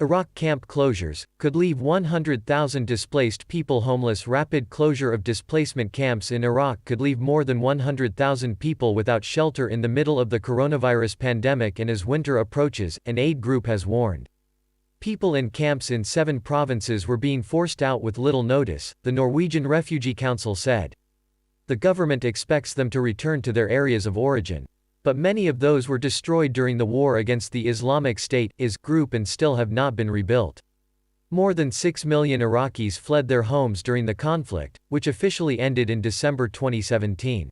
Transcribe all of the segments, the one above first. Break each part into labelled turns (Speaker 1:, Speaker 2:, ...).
Speaker 1: Iraq camp closures could leave 100,000 displaced people homeless. Rapid closure of displacement camps in Iraq could leave more than 100,000 people without shelter in the middle of the coronavirus pandemic and as winter approaches, an aid group has warned. People in camps in 7 provinces were being forced out with little notice, the Norwegian Refugee Council said. The government expects them to return to their areas of origin. But many of those were destroyed during the war against the Islamic State group and still have not been rebuilt. More than 6 million Iraqis fled their homes during the conflict, which officially ended in December 2017.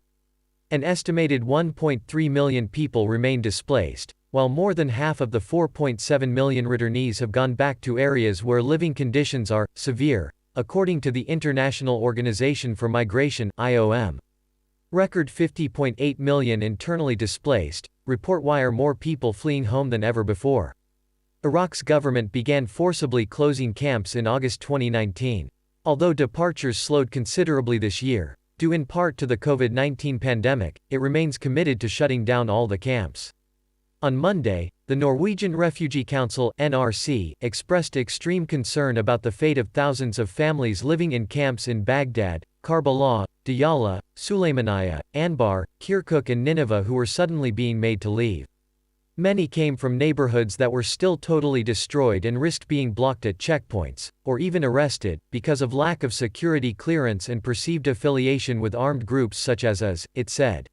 Speaker 1: An estimated 1.3 million people remain displaced, while more than half of the 4.7 million returnees have gone back to areas where living conditions are severe, according to the International Organization for Migration (IOM). Record 50.8 million internally displaced, report why are more people fleeing home than ever before. Iraq's government began forcibly closing camps in August 2019. Although departures slowed considerably this year, due in part to the COVID-19 pandemic, it remains committed to shutting down all the camps. On Monday, the Norwegian Refugee Council (NRC) expressed extreme concern about the fate of thousands of families living in camps in Baghdad, Karbala, Diyala, Sulaymaniyah, Anbar, Kirkuk and Nineveh who were suddenly being made to leave. Many came from neighborhoods that were still totally destroyed and risked being blocked at checkpoints, or even arrested, because of lack of security clearance and perceived affiliation with armed groups such as IS, it said.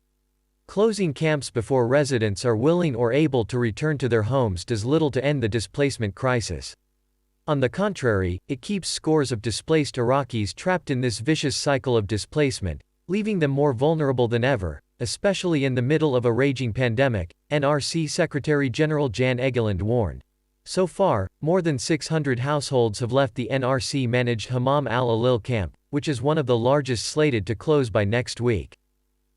Speaker 1: Closing camps before residents are willing or able to return to their homes does little to end the displacement crisis. On the contrary, it keeps scores of displaced Iraqis trapped in this vicious cycle of displacement, leaving them more vulnerable than ever, especially in the middle of a raging pandemic, NRC Secretary General Jan Egeland warned. So far, more than 600 households have left the NRC-managed Hammam al-Alil camp, which is one of the largest slated to close by next week.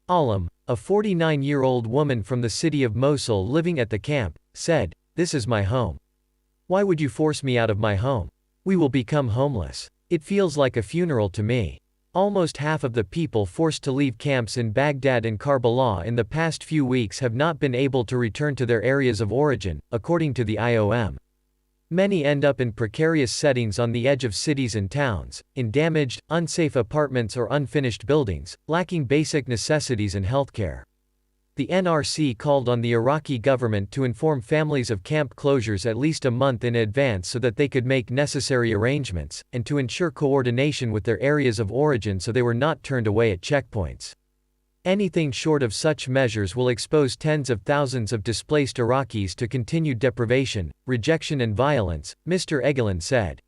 Speaker 1: Alam, a 49-year-old woman from the city of Mosul living at the camp, said, "This is my home. Why would you force me out of my home? We will become homeless. It feels like a funeral to me." Almost half of the people forced to leave camps in Baghdad and Karbala in the past few weeks have not been able to return to their areas of origin, according to the IOM. Many end up in precarious settings on the edge of cities and towns, in damaged, unsafe apartments or unfinished buildings, lacking basic necessities and healthcare. The NRC called on the Iraqi government to inform families of camp closures at least a month in advance so that they could make necessary arrangements, and to ensure coordination with their areas of origin so they were not turned away at checkpoints. Anything short of such measures will expose tens of thousands of displaced Iraqis to continued deprivation, rejection and violence, Mr. Egeland said.